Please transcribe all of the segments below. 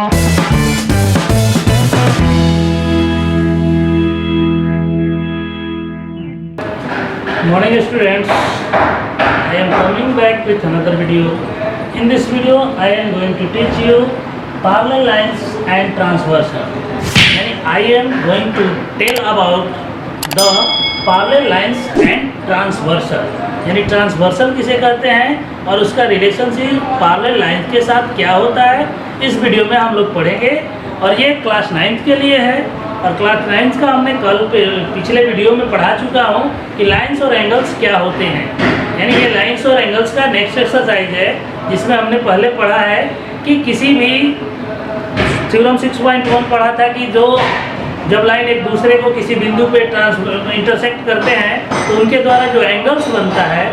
Morning students, I am coming back with another video. In this video I am going to teach you parallel lines and transversal. And I am going to tell about the parallel lines and transversal. यानी transversal किसे कहते हैं और उसका relationship parallel lines के साथ क्या होता है, इस वीडियो में हम लोग पढ़ेंगे। और ये क्लास 9th के लिए है और क्लास 9th का हमने कल पिछले वीडियो में पढ़ा चुका हूँ कि लाइंस और एंगल्स क्या होते हैं। यानी ये लाइंस और एंगल्स का नेक्स्ट एक्सरसाइज है जिसमें हमने पहले पढ़ा है कि किसी भी थ्योरम 6.1 पढ़ा था कि जब लाइन एक दूसरे को किसी बिंदु पे इंटरसेक्ट करते हैं तो उनके द्वारा जो एंगल्स बनता है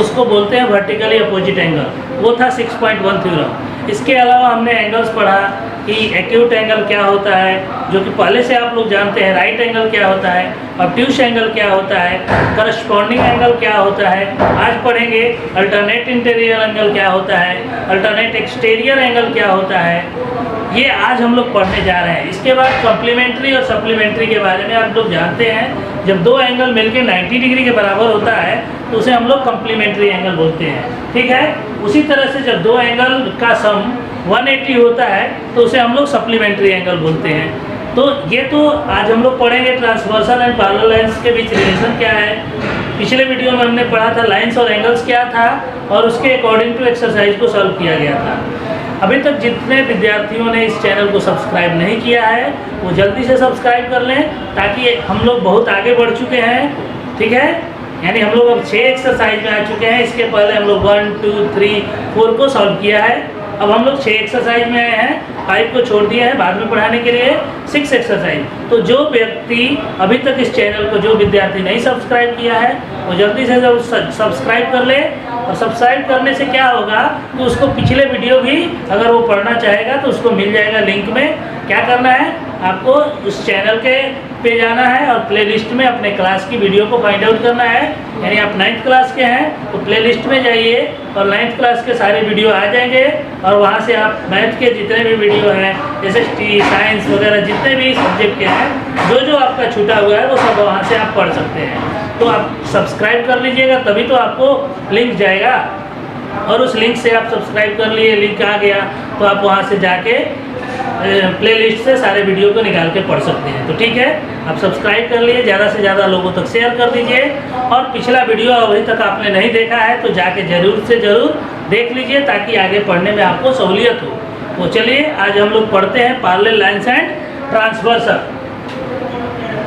उसको बोलते हैं वर्टिकली अपोजिट एंगल। वो था 6.1 थ्योरम। इसके अलावा हमने एंगल्स पढ़ा कि एक्यूट एंगल क्या होता है, जो कि पहले से आप लोग जानते हैं। राइट एंगल क्या होता है, ऑब्ट्यूस एंगल क्या होता है, करस्पॉन्डिंग एंगल क्या होता है। आज पढ़ेंगे अल्टरनेट इंटीरियर एंगल क्या होता है, अल्टरनेट एक्सटीरियर एंगल क्या होता है। ये आज हम लोग पढ़ने जा रहे हैं। इसके बाद कॉम्प्लीमेंट्री और सप्लीमेंट्री के बारे में आप लोग जानते हैं। जब दो एंगल मिलकर 90 डिग्री के बराबर होता है तो उसे हम लोग कॉम्प्लीमेंट्री एंगल बोलते हैं, ठीक है। उसी तरह से जब दो एंगल का सम 180 होता है तो उसे हम लोग सप्लीमेंट्री एंगल बोलते हैं। तो ये तो आज हम लोग पढ़ेंगे ट्रांसवर्सल एंड पैरेलल लाइंस के बीच रिलेशन क्या है। पिछले वीडियो में हमने पढ़ा था लाइंस और एंगल्स क्या था और उसके अकॉर्डिंग टू एक्सरसाइज को सॉल्व किया गया था। अभी तक जितने विद्यार्थियों ने इस चैनल को सब्सक्राइब नहीं किया है वो जल्दी से सब्सक्राइब कर लें, ताकि हम लोग बहुत आगे बढ़ चुके हैं, ठीक है। यानी हम लोग अब 6 एक्सरसाइज में आ चुके हैं। इसके पहले हम लोग 1, 2, 3, 4 को सॉल्व किया है। अब हम लोग 6 एक्सरसाइज में आए हैं, 5 को छोड़ दिया है बाद में पढ़ाने के लिए 6 एक्सरसाइज। तो जो व्यक्ति अभी तक इस चैनल को, जो विद्यार्थी नहीं सब्सक्राइब किया है वो जल्दी से सब्सक्राइब कर ले। और सब्सक्राइब करने से क्या होगा तो उसको पिछले वीडियो भी अगर वो पढ़ना चाहेगा तो उसको मिल जाएगा लिंक में। क्या करना है, आपको उस चैनल के पे जाना है और प्लेलिस्ट में अपने क्लास की वीडियो को फाइंड आउट करना है। यानी आप 9th क्लास के हैं तो प्लेलिस्ट में जाइए और 9th क्लास के सारे वीडियो आ जाएंगे और वहाँ से आप मैथ के जितने भी वीडियो हैं, SST, साइंस वगैरह जितने भी सब्जेक्ट के हैं, जो आपका छूटा हुआ है वो सब वहाँ से आप पढ़ सकते हैं। तो आप सब्सक्राइब कर लीजिएगा तभी तो आपको लिंक जाएगा। और उस लिंक से आप सब्सक्राइब कर लिए, लिंक आ गया तो आप वहाँ से जाके प्लेलिस्ट से सारे वीडियो को निकाल के पढ़ सकते हैं। तो ठीक है, आप सब्सक्राइब कर लिए, ज़्यादा से ज़्यादा लोगों तक शेयर कर दीजिए। और पिछला वीडियो अभी तक आपने नहीं देखा है तो जाके ज़रूर से ज़रूर देख लीजिए ताकि आगे पढ़ने में आपको सहूलियत हो। तो चलिए आज हम लोग पढ़ते हैं पैरेलल लाइंस एंड ट्रांसवर्सल।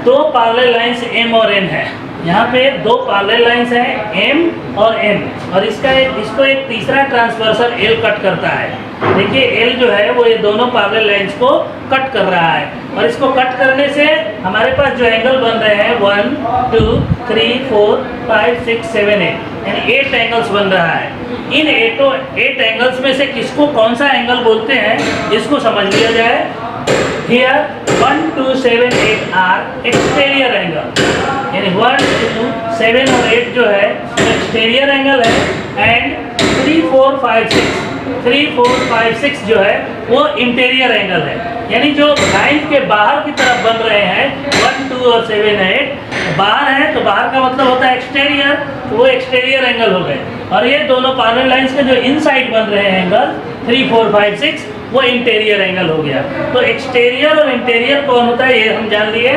दो पैरेलल लाइंस M और N है। यहाँ पे दो पैरेलल लाइंस हैं M और N, और इसको एक तीसरा ट्रांसवर्सल L कट करता है। देखिए L जो है वो ये दोनों पैरेलल लाइंस को कट कर रहा है। और इसको कट करने से हमारे पास जो एंगल बन रहे हैं 1, 2, 3, 4, 5, 6, 7, 8 यानी 8 एंगल्स बन रहा है। इन 8 एंगल्स में से किसको कौन सा एंगल बोलते हैं इसको समझ लिया जाए। Here 1, 2, 7, 8 आर एक्सटीरियर एंगल, यानी 1, 2, 7 और 8 जो है एक्सटीरियर एंगल है। एंड 3, 4, 5, 6 जो है वो इंटीरियर एंगल है। यानी जो लाइन के बाहर की तरफ बन रहे हैं 1, 2 और 7, 8 बाहर है तो बाहर का मतलब होता है एक्सटीरियर, तो वो एक्सटीरियर एंगल हो गए। और ये दोनों पैरेलल लाइंस के जो इनसाइड बन रहे हैं एंगल 3, 4, 5, 6 वो इंटीरियर एंगल हो गया। तो एक्सटीरियर और इंटीरियर कौन होता है ये हम जान लिए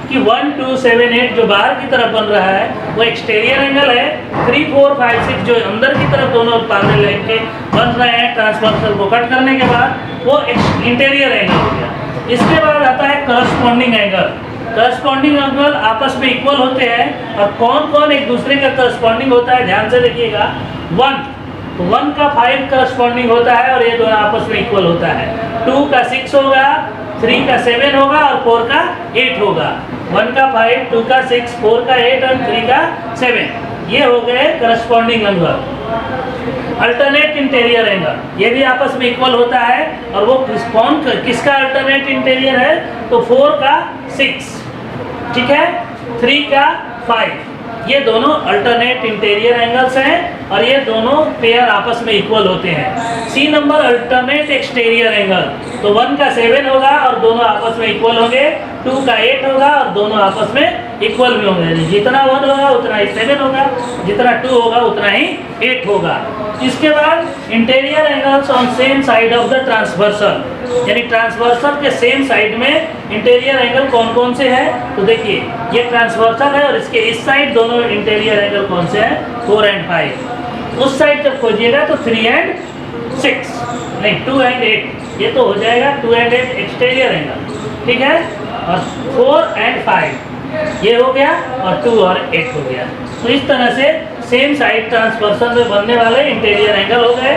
कि 1, 2, 7, 8 जो बाहर की तरफ बन रहा है वो एक्सटीरियर एंगल है। 3, 4, 5, 6 जो अंदर की तरफ दोनों पैरेलल लाइन के बन रहे हैं ट्रांसवर्सल को कट करने के बाद वो इंटीरियर एंगल हो गया। इसके बाद आता है करस्पॉन्डिंग एंगल। करस्पॉन्डिंग एंगल आपस में इक्वल होते हैं। और कौन कौन एक दूसरे का करस्पॉन्डिंग होता है ध्यान से देखिएगा। 1 का 5 करस्पॉन्डिंग होता है और ये दोनों आपस में इक्वल होता है। 2 का 6 होगा, 3 का 7 होगा और 4 का 8 होगा। 1 का 5, 2 का 6, 4 का 8 और 3 का 7 ये हो गए corresponding angle. Alternate interior angle ये भी आपस में इक्वल होता है। और वो किसका अल्टरनेट इंटीरियर है तो 4 का 6, ठीक है, 3 का 5 ये दोनों अल्टरनेट इंटीरियर एंगल्स हैं और ये दोनों पेयर आपस में इक्वल होते हैं। C number alternate exterior angle. तो 1 का 7 होगा और दोनों आपस में इक्वल होंगे, 2 का 8 होगा और दोनों आपस में इक्वल भी होंगे। जितना 1 होगा उतना ही 7 होगा, जितना 2 होगा उतना ही 8 होगा। इसके बाद interior angles on same side of the transversal, यानी ट्रांसवर्सल के सेम साइड में इंटीरियर एंगल कौन कौन से हैं। तो देखिए ये ट्रांसवर्सल है और इसके इस साइड दोनों इंटीरियर एंगल कौन से हैं, 4 और 5। उस साइड जब खोजिएगा तो 3 और 6, नहीं 2 और 8, ये तो हो जाएगा 2 और 8 एक्सटीरियर एंगल, ठीक है। और 4 और 5 ये हो गया और 2 और 8 हो गया। तो इस तरह से सेम साइड ट्रांसवर्सल में बनने वाले इंटीरियर एंगल हो गए।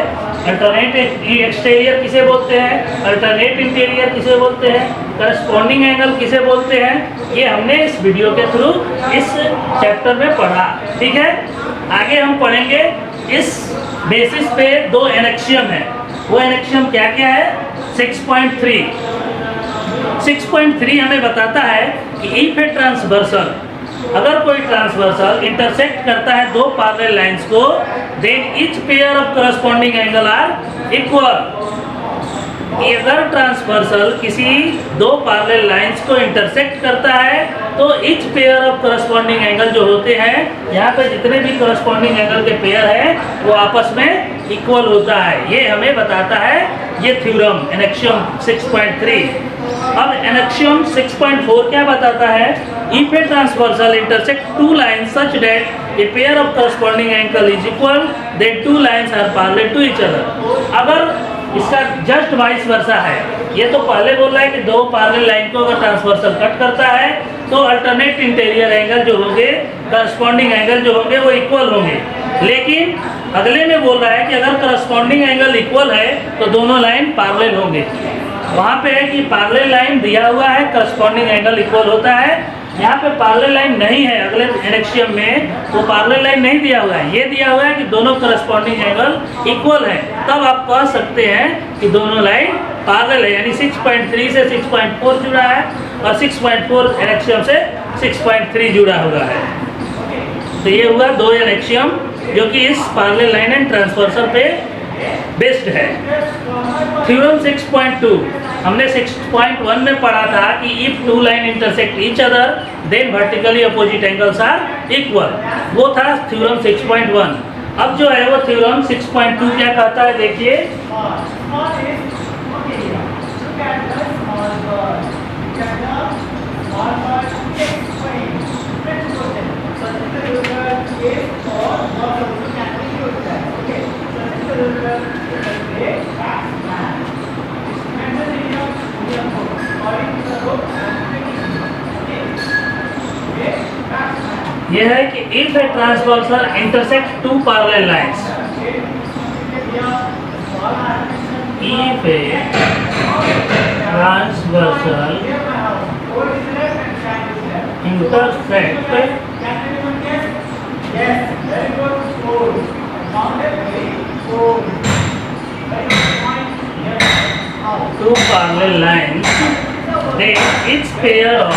अल्टरनेट एक्सटीरियर किसे बोलते हैं, अल्टरनेट इंटीरियर किसे बोलते हैं, करस्पॉन्डिंग एंगल किसे बोलते हैं, ये हमने इस वीडियो के थ्रू इस चैप्टर में पढ़ा, ठीक है। आगे हम पढ़ेंगे इस बेसिस पे 2 एनेक्सियम है। वो एनेक्सियम क्या क्या है। 6.3 हमें बताता है कि इफ ए ट्रांसवर्सल, अगर कोई ट्रांसवर्सल इंटरसेक्ट करता है 2 पैरेलल लाइंस को, then each pair of corresponding angle are equal. अगर ट्रांसवर्सल किसी 2 पैरेलल लाइंस को इंटरसेक्ट करता है तो each pair of corresponding angle जो होते हैं, यहाँ पे जितने भी करस्पॉन्डिंग एंगल के पेयर हैं वो आपस में इक्वल होता है। ये हमें बताता है ये थ्योरम एनेक्सियम 6.3। अब एनेक्सियम 6.4 क्या बताता है। If a transversal intersect 2 lines such that a pair of corresponding angle is equal, then 2 lines are parallel to each other. अगर इसका जस्ट वाइस वर्सा है, ये तो पहले बोल रहा है कि 2 पैरेलल लाइन को अगर ट्रांसवर्सल कट करता है तो अल्टरनेट इंटीरियर एंगल जो होंगे, करस्पॉन्डिंग एंगल जो होंगे वो इक्वल होंगे। लेकिन अगले में बोल रहा है कि अगर करस्पॉन्डिंग एंगल इक्वल है तो दोनों लाइन पैरेलल होंगे। वहाँ पे है कि पैरेलल लाइन दिया हुआ है, करस्पॉन्डिंग एंगल इक्वल होता है। यहाँ पे पैरेलल लाइन नहीं है, अगले एनेक्सियम में वो पैरेलल लाइन नहीं दिया हुआ है। ये दिया हुआ है कि दोनों करस्पॉन्डिंग एंगल इक्वल है, तब आप कह सकते हैं कि दोनों लाइन पैरेलल है। यानी 6.3 से 6.4 जुड़ा है और 6.4 एनेक्सियम से 6.3 जुड़ा हुआ है। तो ये हुआ 2 एनेक्सियम जो कि इस पैरेलल लाइन एंड ट्रांसवर्सल पे बेस्ड है। थ्योरम 6.2 हमने 6.1 में पढ़ा था कि if 2 line intersect each other then vertically opposite angles are equal, वो था थ्योरम 6.1। अब जो है वो थ्योरम 6.2 क्या कहता है, देखिए। यह है कि if a transversal intersect 2 parallel lines, if a transversal intersect 2 parallel lines, then each pair of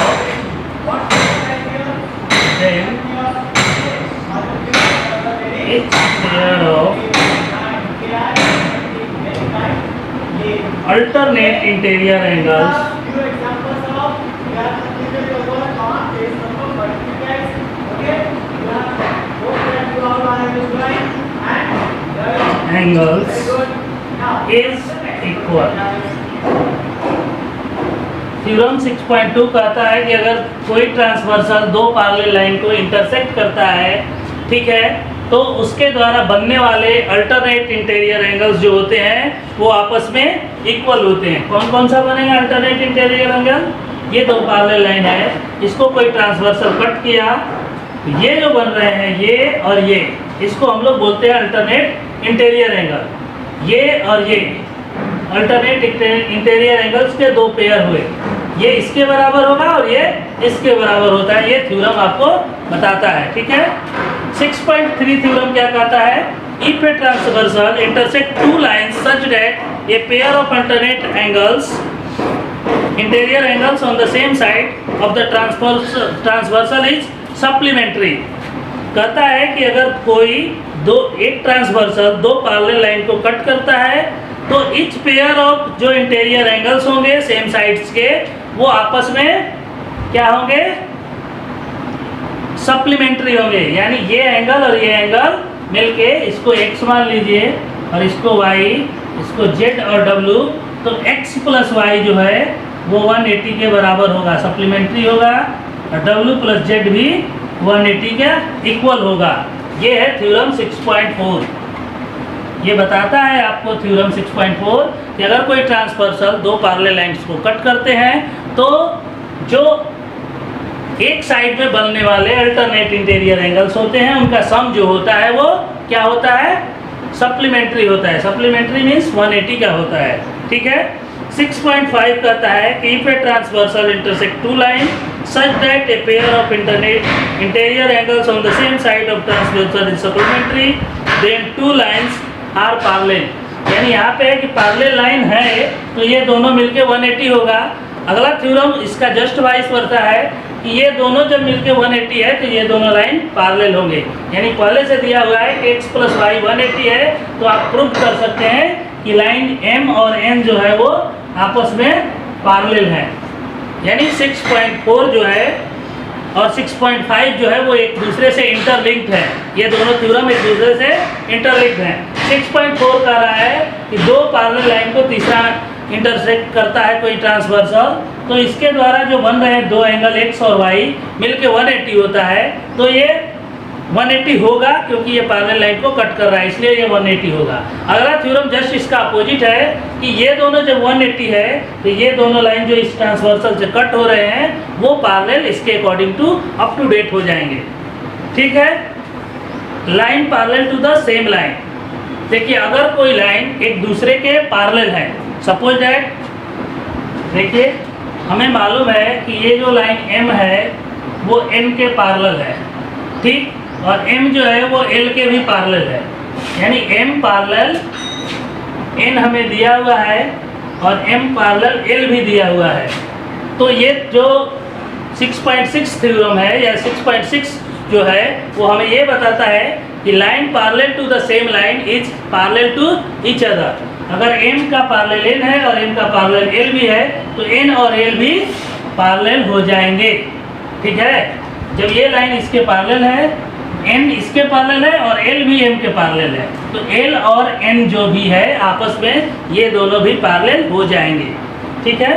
alternate interior angles is equal। Theorem 6.2 कहता है कि अगर कोई ट्रांसवर्सल 2 पैरेलल लाइन को इंटरसेक्ट करता है, ठीक है, तो उसके द्वारा बनने वाले अल्टरनेट इंटीरियर एंगल्स जो होते हैं वो आपस में इक्वल होते हैं। कौन कौन सा बनेगा अल्टरनेट इंटीरियर एंगल। ये 2 पैरेलल लाइन है, इसको कोई ट्रांसवर्सल कट किया, ये जो बन रहे हैं ये और ये, इसको हम लोग बोलते हैं अल्टरनेट इंटीरियर एंगल। ये और ये अल्टरनेट इंटीरियर एंगल्स के 2 पेयर हुए, ये इसके बराबर होगा और ये इसके बराबर होता है। ये थ्योरम आपको बताता है, ठीक है। 6.3 थ्योरम क्या कहता है। If a transversal intersect 2 lines such that a pair of alternate angles interior angles on the same side of the transversal is supplementary. कहता है कि अगर कोई एक ट्रांसवर्सल 2 पैरेलल लाइन को कट करता है तो इच पेयर ऑफ जो इंटीरियर एंगल्स होंगे सेम साइड्स के, वो आपस में क्या होंगे, सप्लीमेंट्री होंगे। यानी ये एंगल और ये एंगल मिलके, इसको x मान लीजिए और इसको y, इसको z और w, तो x प्लस y जो है वो 180 के बराबर होगा, सप्लीमेंट्री होगा, और w प्लस z भी 180 के इक्वल होगा। ये है थ्योरम 6.4। ये बताता है आपको थ्योरम 6.4 कि अगर कोई ट्रांसवर्सल दो पैरेलल लाइंस को कट करते हैं तो जो एक साइड में बनने वाले अल्टरनेट इंटीरियर एंगल्स होते हैं उनका सम जो होता है वो क्या होता है, सप्लीमेंट्री होता है। सप्लीमेंट्री मीन्स 180 का होता है। ठीक है। 6.5 कहता है कि if a transversal intersect two line such that a pair of interior angles on the same side of transversal is supplementary, then two lines are parallel। यानी यहाँ पे है कि पैरेलल लाइन है तो ये दोनों मिलके 180 होगा। अगला थ्योरम इसका जस्ट वाइस वर्सा है कि ये दोनों जब मिलके 180 है तो ये दोनों लाइन पैरेलल होंगे। यानी पहले से दिया हुआ है कि x प्लस वाई 180 है, तो आप प्रूव कर सकते हैं कि लाइन m और n जो है वो आपस में पैरेलल है। यानी 6.4 जो है और 6.5 जो है वो एक दूसरे से इंटरलिंक्ड है। ये दोनों थ्योरम एक दूसरे से इंटरलिंक्ड हैं। 6.4 कह रहा है कि दो पैरेलल लाइन को तीसरा इंटरसेक्ट करता है कोई ट्रांसवर्सल, तो इसके द्वारा जो बन रहे हैं दो एंगल x और y मिलके 180 होता है। तो ये 180 होगा क्योंकि ये पैरेलल लाइन को कट कर रहा है, इसलिए ये 180 होगा। अगला थ्योरम जस्ट इसका अपोजिट है कि ये दोनों जब 180 है तो ये दोनों लाइन जो इस ट्रांसवर्सल से कट हो रहे हैं वो पैरेलल इसके according to up to date हो जाएंगे। ठीक है। Line parallel to the same line. देखिए अगर कोई लाइन एक दूसरे के पैरेलल है, सपोज दैट, देखिए हमें मालूम है कि ये जो लाइन m है वो n के पैरेलल है, ठीक, और m जो है वो l के भी पैरेलल है। यानी m पैरेलल n हमें दिया हुआ है और m पैरेलल l भी दिया हुआ है। तो ये जो 6.6 थ्योरम है या 6.6 जो है वो हमें ये बताता है कि line parallel to the same line is parallel to each other. अगर m का पैरेलल n है और m का पैरेलल l भी है तो n और l भी पैरेलल हो जाएंगे। ठीक है। जब ये लाइन इसके पैरेलल है, n इसके पैरेलल है और l भी m के पैरेलल है, तो l और n जो भी है आपस में ये दोनों भी पैरेलल हो जाएंगे। ठीक है।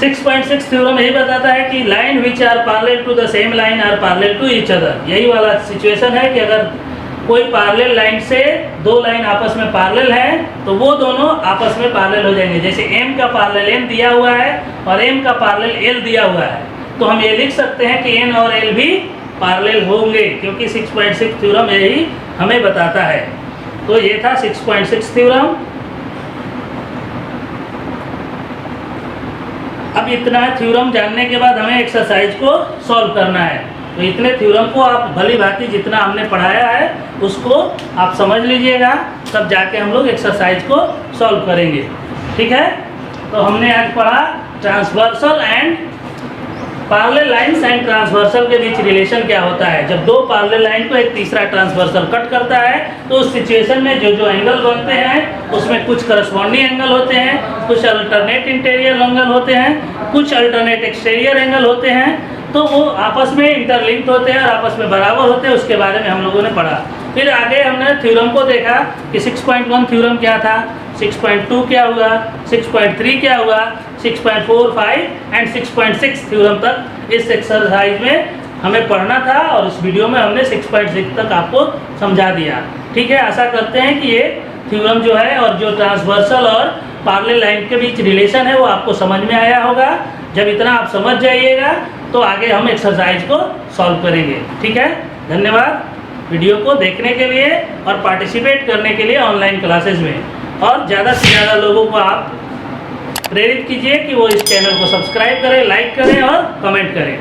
6.6 थ्योरम यही बताता है कि line which are parallel to the same line are parallel to each other. यही वाला सिचुएशन है कि अगर कोई पैरेलल लाइन से दो लाइन आपस में पैरेलल है तो वो दोनों आपस में पैरेलल हो जाएंगे। जैसे m का पैरेलल n दिया हुआ है और m का पैरेलल l दिया हुआ है, तो हम ये लिख सकते हैं कि n और l भी पैरेलल होंगे क्योंकि 6.6 थ्योरम यही हमें बताता है। तो ये था 6.6 थ्योरम। अब इतना थ्योरम जानने के बाद हमें एक्सरसाइज को सॉल्व करना है। तो इतने थ्योरम को आप भली भांति जितना हमने पढ़ाया है उसको आप समझ लीजिएगा, तब जाके हम लोग एक्सरसाइज को सॉल्व करेंगे। ठीक है। तो हमने आज पढ़ा transversal and parallel lines and transversal के बीच रिलेशन क्या होता है। जब दो पैरेलल लाइन को एक तीसरा ट्रांसवर्सल कट करता है तो उस सिचुएशन में जो जो एंगल बनते हैं उसमें कुछ करस्पॉन्डिंग एंगल होते हैं, कुछ अल्टरनेट इंटीरियर एंगल होते हैं, कुछ अल्टरनेट एक्सटीरियर एंगल होते हैं, तो वो आपस में इंटरलिंक्ड होते हैं और आपस में बराबर होते हैं। उसके बारे में हम लोगों ने पढ़ा। फिर आगे हमने थ्योरम को देखा कि 6.1 थ्योरम क्या था, 6.2 क्या हुआ, 6.3 क्या हुआ, 6.4, 5 एंड 6.6 थ्योरम तक इस एक्सरसाइज में हमें पढ़ना था और इस वीडियो में हमने 6.6 तक आपको समझा दिया। ठीक है। आशा करते हैं कि ये थ्योरम जो है और जो ट्रांसवर्सल और पैरेलल लाइन के बीच रिलेशन है वो आपको समझ में आया होगा। जब इतना आप समझ जाइएगा तो आगे हम एक्सरसाइज को सॉल्व करेंगे। ठीक है। धन्यवाद वीडियो को देखने के लिए और पार्टिसिपेट करने के लिए ऑनलाइन क्लासेस में, और ज़्यादा से ज़्यादा लोगों को आप प्रेरित कीजिए कि वो इस चैनल को सब्सक्राइब करें, लाइक करें और कमेंट करें।